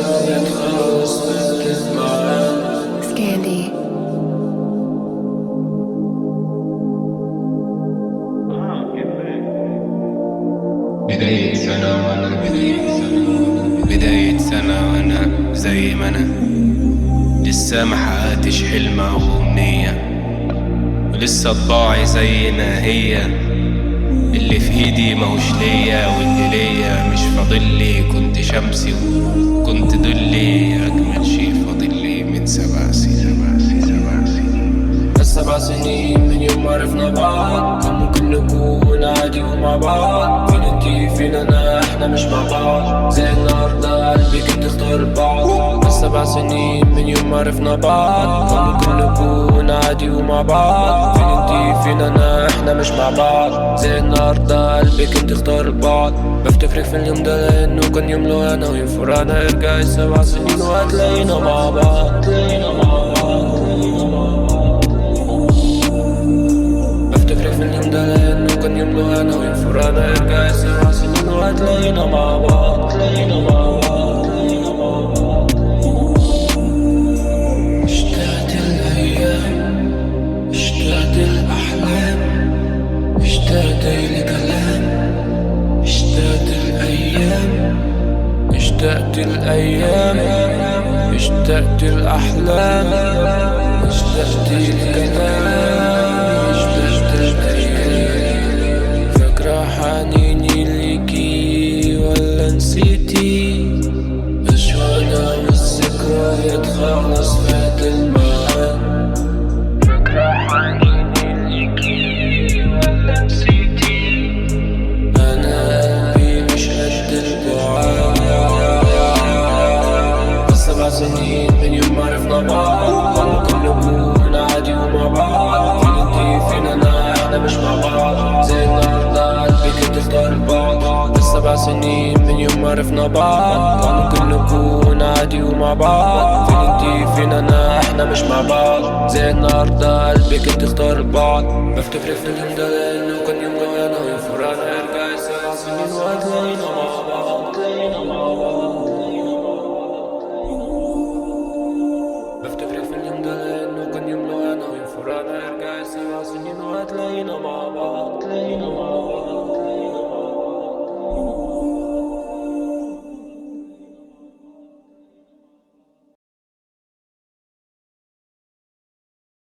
ذكريات خلاص فاتت معانا. سكاندي. بداية سنة وأنا زي ما أنا لسه محققتش حلم أو أمنية، ولسه طباعي زي ما هي. اللي في إيدي ماهوش ليا، واللي ليا مش فاضلي. كنت شمسي وكنت ضلي، أجمل شي فاضلي من 7 سنين. 7 سنين من يوم ما عرفنا بعض، كان ممكن نكون عادي ومع بعض. فين انتي فين انا، احنا مش مع بعض. زي النهارده قلبي كنت تختار بعض. 7 سنين من يوم ما عرفنا بعض، كان ممكن نكون عادي ومع بعض. فين انتي فين انا، احنا مش مع بعض. زي النهارده قلبي كنت تختار بعض. بفتكرك في اليوم ده لانه كان يوم لو انا وينفرنا ارجع 7 سنين وهتلاقينا مع بعض. بفتكرك في اليوم ده لأنه كان يوم لو أنا وينفرنا ارجع 7 سنين وهتلاقينا مع بعض. اشتقت الأيام، اشتقت الأحلام، اشتقت لكلام، اشتقت الأيام، اشتقت الأيام، اشتقت الأحلام، اشتقت لكلام. فاكرة حنيني ليكي ولا نسيتي؟ أشوانا والذكريات خلاص فات الميعاد. فاكرة حنيني ليكي ولا نسيتي؟ أنا قلبي مش قد البعاد. 7 سنين من يوم ما عرفنا بعض، ممكن نكون عادي ومع بعض. فين انتي فين انا، احنا مش مع بعض. زي النهارده قلبي كنت تختار بعض. 7 سنين من يوم ما عرفنا بعض، ممكن نكون عادي ومع بعض. فين انتي فين انا، احنا مش مع بعض. زي النهارده قلبي كنت تختار بعض. بفتكرك في اليوم ده لانه كان يوم لو انا وينفرنا ارجع 7 سنين وهتلاقينا مع بعض. بفتكرك في اليوم ده لأنه كان يوم لو أنا وينفرنا ارجع 7 سنين وهتلاقينا مع بعض.